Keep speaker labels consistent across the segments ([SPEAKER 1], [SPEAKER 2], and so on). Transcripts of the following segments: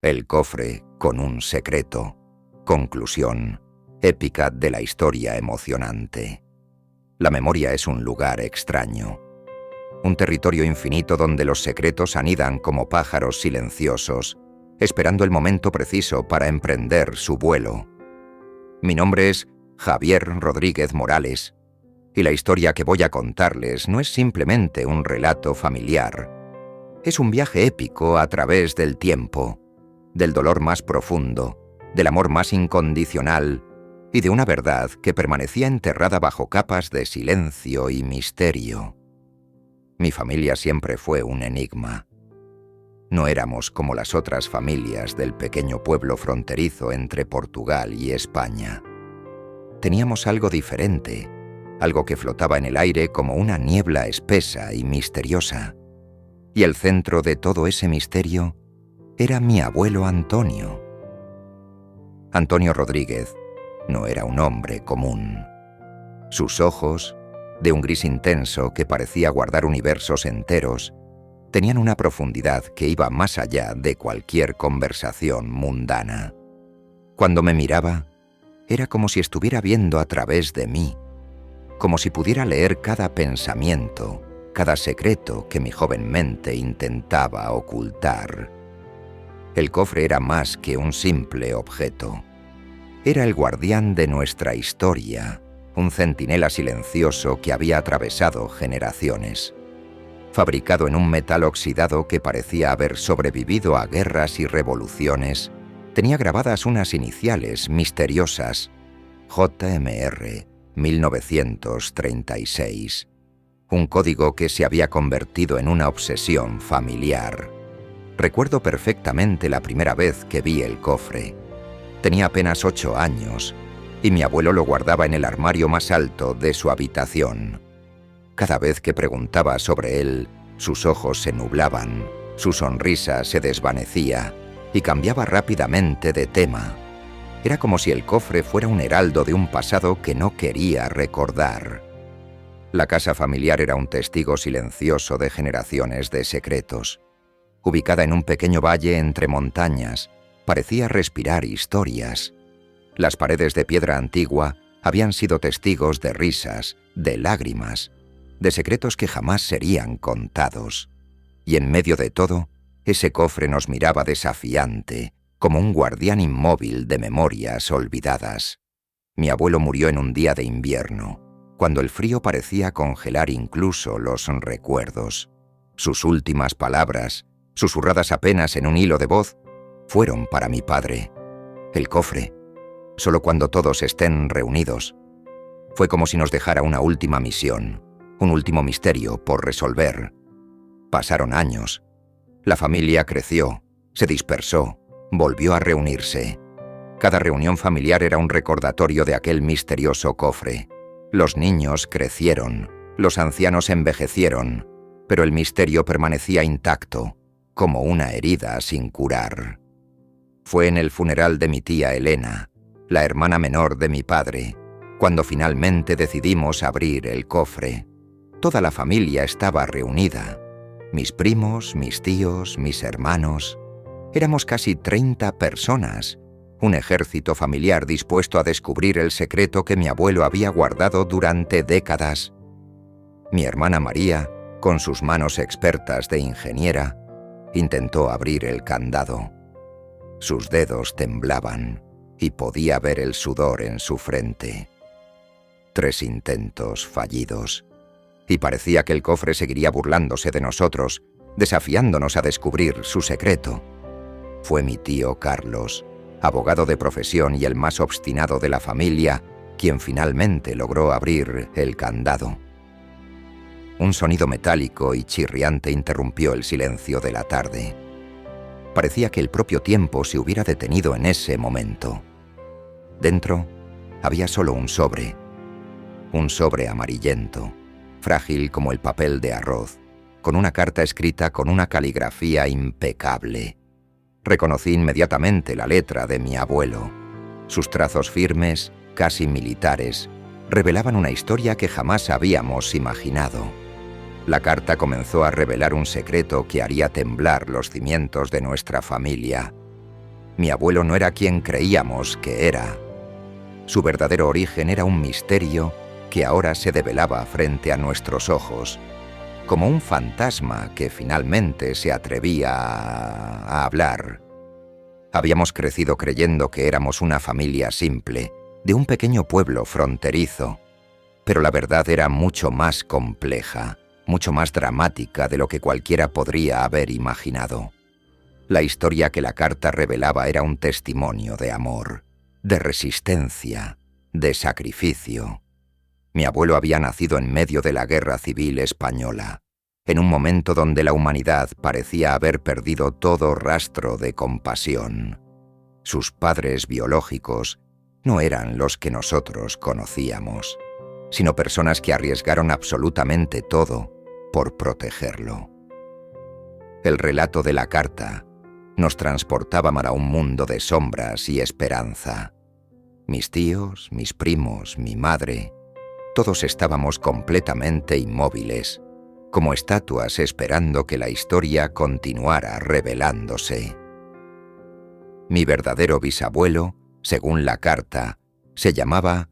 [SPEAKER 1] El cofre con un secreto. Conclusión épica de la historia emocionante. La memoria es un lugar extraño. Un territorio infinito donde los secretos anidan como pájaros silenciosos, esperando el momento preciso para emprender su vuelo. Mi nombre es Javier Rodríguez Morales, y la historia que voy a contarles no es simplemente un relato familiar. Es un viaje épico a través del tiempo, del dolor más profundo, del amor más incondicional y de una verdad que permanecía enterrada bajo capas de silencio y misterio. Mi familia siempre fue un enigma. No éramos como las otras familias del pequeño pueblo fronterizo entre Portugal y España. Teníamos algo diferente, algo que flotaba en el aire como una niebla espesa y misteriosa. Y el centro de todo ese misterio era mi abuelo Antonio. Antonio Rodríguez no era un hombre común. Sus ojos, de un gris intenso que parecía guardar universos enteros, tenían una profundidad que iba más allá de cualquier conversación mundana. Cuando me miraba, era como si estuviera viendo a través de mí, como si pudiera leer cada pensamiento, cada secreto que mi joven mente intentaba ocultar. El cofre era más que un simple objeto. Era el guardián de nuestra historia, un centinela silencioso que había atravesado generaciones. Fabricado en un metal oxidado que parecía haber sobrevivido a guerras y revoluciones, tenía grabadas unas iniciales misteriosas: JMR 1936, un código que se había convertido en una obsesión familiar. Recuerdo perfectamente la primera vez que vi el cofre. Tenía apenas 8 años, y mi abuelo lo guardaba en el armario más alto de su habitación. Cada vez que preguntaba sobre él, sus ojos se nublaban, su sonrisa se desvanecía y cambiaba rápidamente de tema. Era como si el cofre fuera un heraldo de un pasado que no quería recordar. La casa familiar era un testigo silencioso de generaciones de secretos. Ubicada en un pequeño valle entre montañas, parecía respirar historias. Las paredes de piedra antigua habían sido testigos de risas, de lágrimas, de secretos que jamás serían contados. Y en medio de todo, ese cofre nos miraba desafiante, como un guardián inmóvil de memorias olvidadas. Mi abuelo murió en un día de invierno, cuando el frío parecía congelar incluso los recuerdos. Sus últimas palabras, susurradas apenas en un hilo de voz, fueron para mi padre. El cofre, solo cuando todos estén reunidos. Fue como si nos dejara una última misión, un último misterio por resolver. Pasaron años. La familia creció, se dispersó, volvió a reunirse. Cada reunión familiar era un recordatorio de aquel misterioso cofre. Los niños crecieron, los ancianos envejecieron, pero el misterio permanecía intacto, como una herida sin curar. Fue en el funeral de mi tía Elena, la hermana menor de mi padre, cuando finalmente decidimos abrir el cofre. Toda la familia estaba reunida. Mis primos, mis tíos, mis hermanos. Éramos casi 30 personas, un ejército familiar dispuesto a descubrir el secreto que mi abuelo había guardado durante décadas. Mi hermana María, con sus manos expertas de ingeniera, intentó abrir el candado. Sus dedos temblaban y podía ver el sudor en su frente. 3 intentos fallidos, y parecía que el cofre seguiría burlándose de nosotros, desafiándonos a descubrir su secreto. Fue mi tío Carlos, abogado de profesión y el más obstinado de la familia, quien finalmente logró abrir el candado. Un sonido metálico y chirriante interrumpió el silencio de la tarde. Parecía que el propio tiempo se hubiera detenido en ese momento. Dentro había solo un sobre amarillento, frágil como el papel de arroz, con una carta escrita con una caligrafía impecable. Reconocí inmediatamente la letra de mi abuelo. Sus trazos firmes, casi militares, revelaban una historia que jamás habíamos imaginado. La carta comenzó a revelar un secreto que haría temblar los cimientos de nuestra familia. Mi abuelo no era quien creíamos que era. Su verdadero origen era un misterio que ahora se develaba frente a nuestros ojos, como un fantasma que finalmente se atrevía a hablar. Habíamos crecido creyendo que éramos una familia simple, de un pequeño pueblo fronterizo, pero la verdad era mucho más compleja, mucho más dramática de lo que cualquiera podría haber imaginado. La historia que la carta revelaba era un testimonio de amor, de resistencia, de sacrificio. Mi abuelo había nacido en medio de la Guerra Civil Española, en un momento donde la humanidad parecía haber perdido todo rastro de compasión. Sus padres biológicos no eran los que nosotros conocíamos, sino personas que arriesgaron absolutamente todo por protegerlo. El relato de la carta nos transportaba para un mundo de sombras y esperanza. Mis tíos, mis primos, mi madre, todos estábamos completamente inmóviles, como estatuas esperando que la historia continuara revelándose. Mi verdadero bisabuelo, según la carta, se llamaba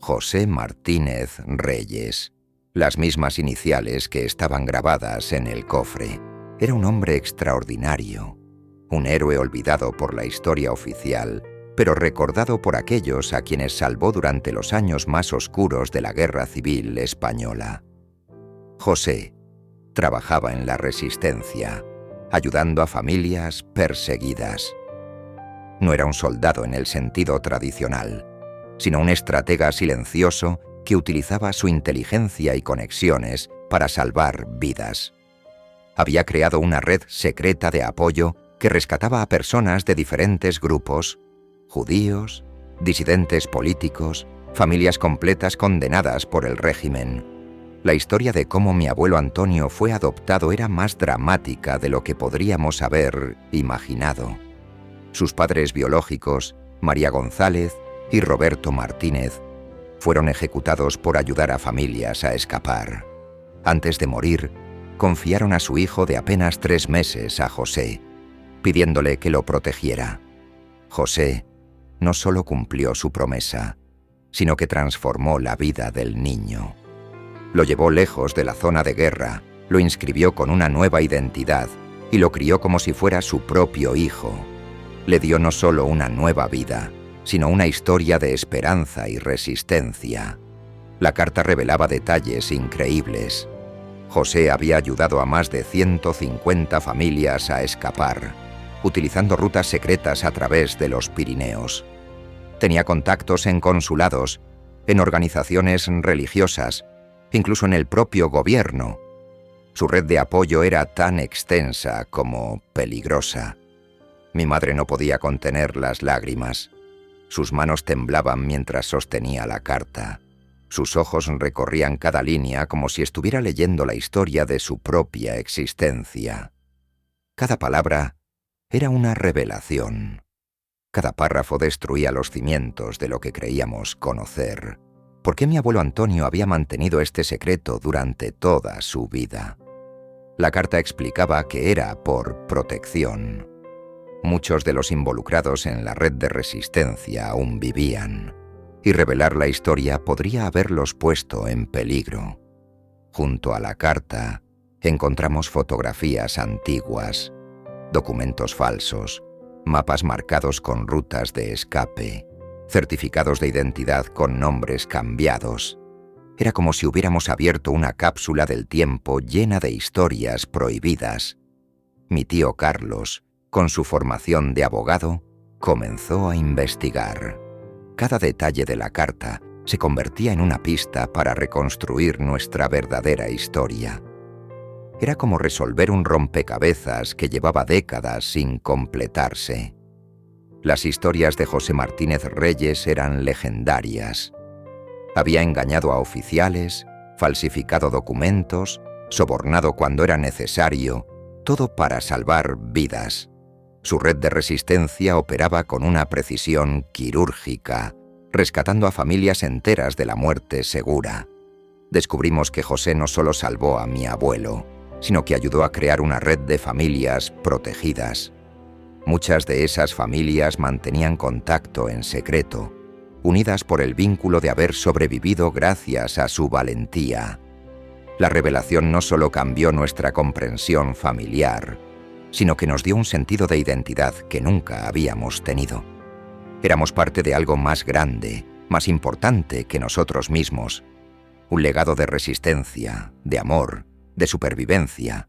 [SPEAKER 1] José Martínez Reyes, las mismas iniciales que estaban grabadas en el cofre. Era un hombre extraordinario, un héroe olvidado por la historia oficial, pero recordado por aquellos a quienes salvó durante los años más oscuros de la Guerra Civil Española. José trabajaba en la resistencia, ayudando a familias perseguidas. No era un soldado en el sentido tradicional, sino un estratega silencioso que utilizaba su inteligencia y conexiones para salvar vidas. Había creado una red secreta de apoyo que rescataba a personas de diferentes grupos: judíos, disidentes políticos, familias completas condenadas por el régimen. La historia de cómo mi abuelo Antonio fue adoptado era más dramática de lo que podríamos haber imaginado. Sus padres biológicos, María González y Roberto Martínez, fueron ejecutados por ayudar a familias a escapar. Antes de morir, confiaron a su hijo de apenas 3 meses a José, pidiéndole que lo protegiera. José no solo cumplió su promesa, sino que transformó la vida del niño. Lo llevó lejos de la zona de guerra, lo inscribió con una nueva identidad y lo crió como si fuera su propio hijo. Le dio no solo una nueva vida, sino una historia de esperanza y resistencia. La carta revelaba detalles increíbles. José había ayudado a más de 150 familias a escapar, utilizando rutas secretas a través de los Pirineos. Tenía contactos en consulados, en organizaciones religiosas, incluso en el propio gobierno. Su red de apoyo era tan extensa como peligrosa. Mi madre no podía contener las lágrimas. Sus manos temblaban mientras sostenía la carta. Sus ojos recorrían cada línea como si estuviera leyendo la historia de su propia existencia. Cada palabra era una revelación. Cada párrafo destruía los cimientos de lo que creíamos conocer. ¿Por qué mi abuelo Antonio había mantenido este secreto durante toda su vida? La carta explicaba que era por protección. Muchos de los involucrados en la red de resistencia aún vivían, y revelar la historia podría haberlos puesto en peligro. Junto a la carta encontramos fotografías antiguas, documentos falsos, mapas marcados con rutas de escape, certificados de identidad con nombres cambiados. Era como si hubiéramos abierto una cápsula del tiempo llena de historias prohibidas. Mi tío Carlos, con su formación de abogado, comenzó a investigar. Cada detalle de la carta se convertía en una pista para reconstruir nuestra verdadera historia. Era como resolver un rompecabezas que llevaba décadas sin completarse. Las historias de José Martínez Reyes eran legendarias. Había engañado a oficiales, falsificado documentos, sobornado cuando era necesario, todo para salvar vidas. Su red de resistencia operaba con una precisión quirúrgica, rescatando a familias enteras de la muerte segura. Descubrimos que José no solo salvó a mi abuelo, sino que ayudó a crear una red de familias protegidas. Muchas de esas familias mantenían contacto en secreto, unidas por el vínculo de haber sobrevivido gracias a su valentía. La revelación no solo cambió nuestra comprensión familiar, sino que nos dio un sentido de identidad que nunca habíamos tenido. Éramos parte de algo más grande, más importante que nosotros mismos. Un legado de resistencia, de amor, de supervivencia.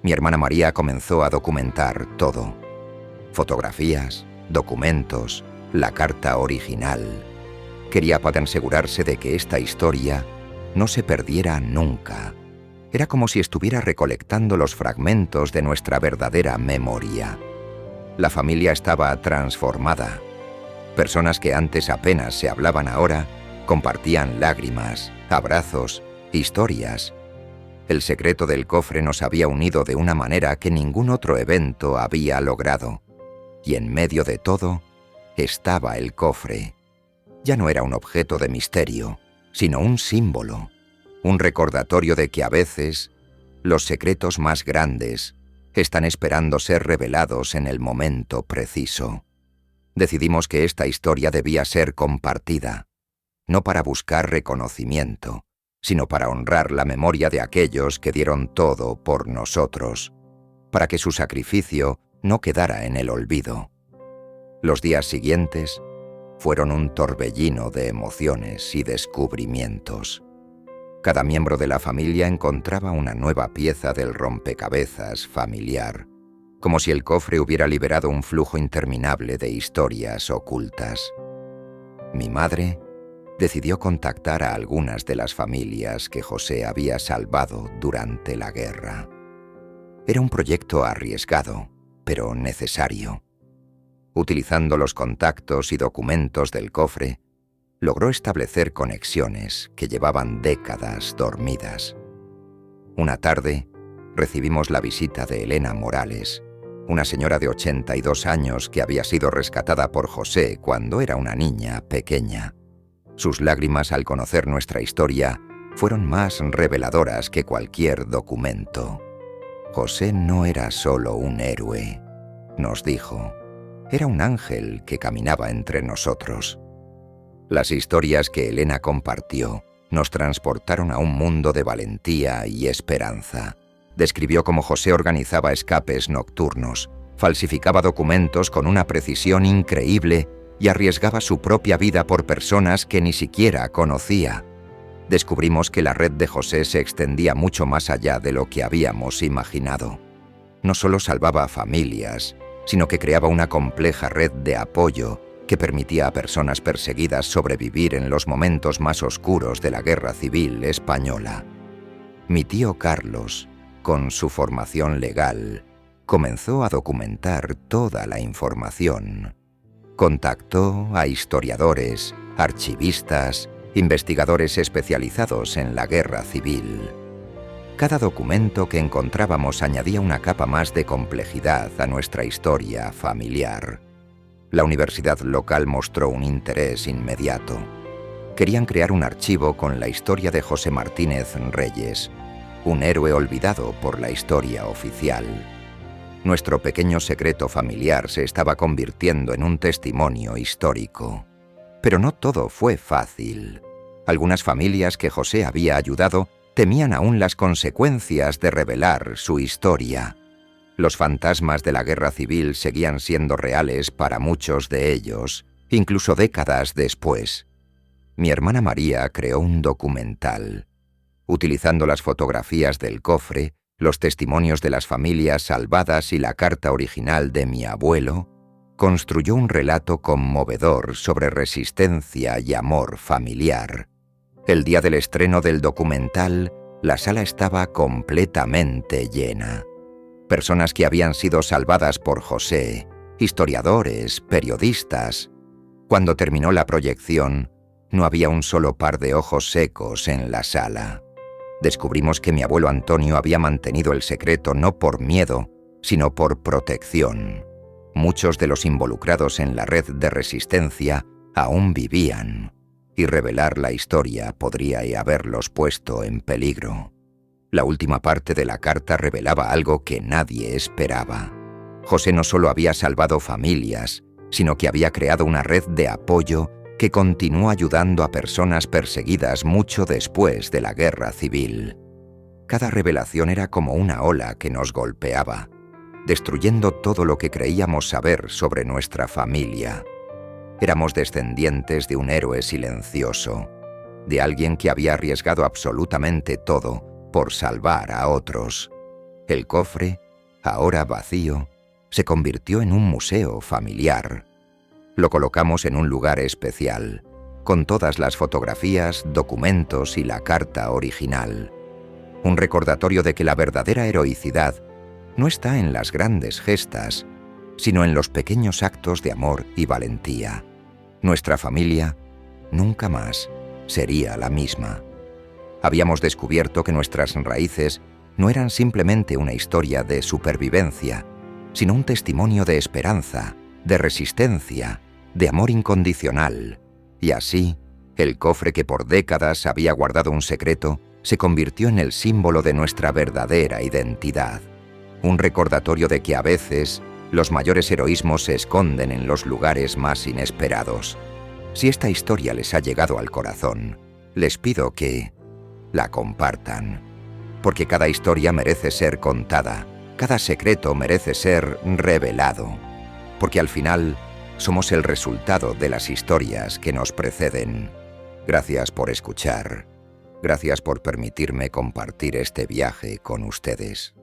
[SPEAKER 1] Mi hermana María comenzó a documentar todo. Fotografías, documentos, la carta original. Quería poder asegurarse de que esta historia no se perdiera nunca. Era como si estuviera recolectando los fragmentos de nuestra verdadera memoria. La familia estaba transformada. Personas que antes apenas se hablaban ahora compartían lágrimas, abrazos, historias. El secreto del cofre nos había unido de una manera que ningún otro evento había logrado. Y en medio de todo estaba el cofre. Ya no era un objeto de misterio, sino un símbolo, un recordatorio de que a veces los secretos más grandes están esperando ser revelados en el momento preciso. Decidimos que esta historia debía ser compartida, no para buscar reconocimiento, sino para honrar la memoria de aquellos que dieron todo por nosotros, para que su sacrificio no quedara en el olvido. Los días siguientes fueron un torbellino de emociones y descubrimientos. Cada miembro de la familia encontraba una nueva pieza del rompecabezas familiar, como si el cofre hubiera liberado un flujo interminable de historias ocultas. Mi madre decidió contactar a algunas de las familias que José había salvado durante la guerra. Era un proyecto arriesgado, pero necesario. Utilizando los contactos y documentos del cofre, logró establecer conexiones que llevaban décadas dormidas. Una tarde, recibimos la visita de Elena Morales, una señora de 82 años que había sido rescatada por José cuando era una niña pequeña. Sus lágrimas al conocer nuestra historia fueron más reveladoras que cualquier documento. José no era solo un héroe, nos dijo. Era un ángel que caminaba entre nosotros. Las historias que Elena compartió nos transportaron a un mundo de valentía y esperanza. Describió cómo José organizaba escapes nocturnos, falsificaba documentos con una precisión increíble y arriesgaba su propia vida por personas que ni siquiera conocía. Descubrimos que la red de José se extendía mucho más allá de lo que habíamos imaginado. No solo salvaba a familias, sino que creaba una compleja red de apoyo que permitía a personas perseguidas sobrevivir en los momentos más oscuros de la Guerra Civil Española. Mi tío Carlos, con su formación legal, comenzó a documentar toda la información. Contactó a historiadores, archivistas, investigadores especializados en la Guerra Civil. Cada documento que encontrábamos añadía una capa más de complejidad a nuestra historia familiar. La universidad local mostró un interés inmediato. Querían crear un archivo con la historia de José Martínez Reyes, un héroe olvidado por la historia oficial. Nuestro pequeño secreto familiar se estaba convirtiendo en un testimonio histórico. Pero no todo fue fácil. Algunas familias que José había ayudado temían aún las consecuencias de revelar su historia. Los fantasmas de la guerra civil seguían siendo reales para muchos de ellos, incluso décadas después. Mi hermana María creó un documental. Utilizando las fotografías del cofre, los testimonios de las familias salvadas y la carta original de mi abuelo, construyó un relato conmovedor sobre resistencia y amor familiar. El día del estreno del documental, la sala estaba completamente llena. Personas que habían sido salvadas por José, historiadores, periodistas. Cuando terminó la proyección, no había un solo par de ojos secos en la sala. Descubrimos que mi abuelo Antonio había mantenido el secreto no por miedo, sino por protección. Muchos de los involucrados en la red de resistencia aún vivían, y revelar la historia podría haberlos puesto en peligro. La última parte de la carta revelaba algo que nadie esperaba. José no solo había salvado familias, sino que había creado una red de apoyo que continuó ayudando a personas perseguidas mucho después de la guerra civil. Cada revelación era como una ola que nos golpeaba, destruyendo todo lo que creíamos saber sobre nuestra familia. Éramos descendientes de un héroe silencioso, de alguien que había arriesgado absolutamente todo por salvar a otros. El cofre, ahora vacío, se convirtió en un museo familiar. Lo colocamos en un lugar especial, con todas las fotografías, documentos y la carta original. Un recordatorio de que la verdadera heroicidad no está en las grandes gestas, sino en los pequeños actos de amor y valentía. Nuestra familia nunca más sería la misma. Habíamos descubierto que nuestras raíces no eran simplemente una historia de supervivencia, sino un testimonio de esperanza, de resistencia, de amor incondicional. Y así, el cofre que por décadas había guardado un secreto se convirtió en el símbolo de nuestra verdadera identidad. Un recordatorio de que a veces los mayores heroísmos se esconden en los lugares más inesperados. Si esta historia les ha llegado al corazón, les pido que la compartan, porque cada historia merece ser contada, cada secreto merece ser revelado, porque al final somos el resultado de las historias que nos preceden. Gracias por escuchar. Gracias por permitirme compartir este viaje con ustedes.